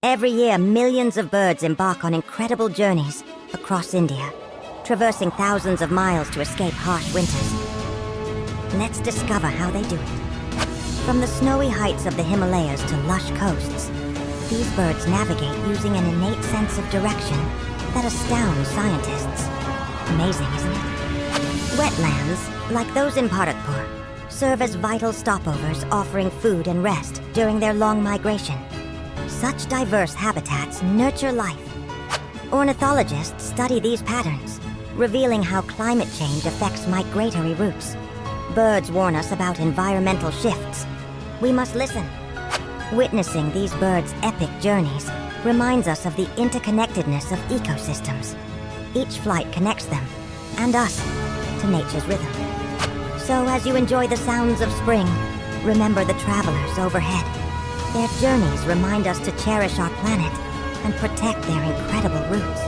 Every year, millions of birds embark on incredible journeys across India, traversing thousands of miles to escape harsh winters. Let's discover how they do it. From the snowy heights of the Himalayas to lush coasts, these birds navigate using an innate sense of direction that astounds scientists. Amazing, isn't it? Wetlands, like those in Bharatpur, serve as vital stopovers offering food and rest during their long migration. Such diverse habitats nurture life. Ornithologists study these patterns, revealing how climate change affects migratory routes. Birds warn us about environmental shifts. We must listen. Witnessing these birds' epic journeys reminds us of the interconnectedness of ecosystems. Each flight connects them, and us, to nature's rhythm. So as you enjoy the sounds of spring, remember the travelers overhead. Their journeys remind us to cherish our planet and protect their incredible roots.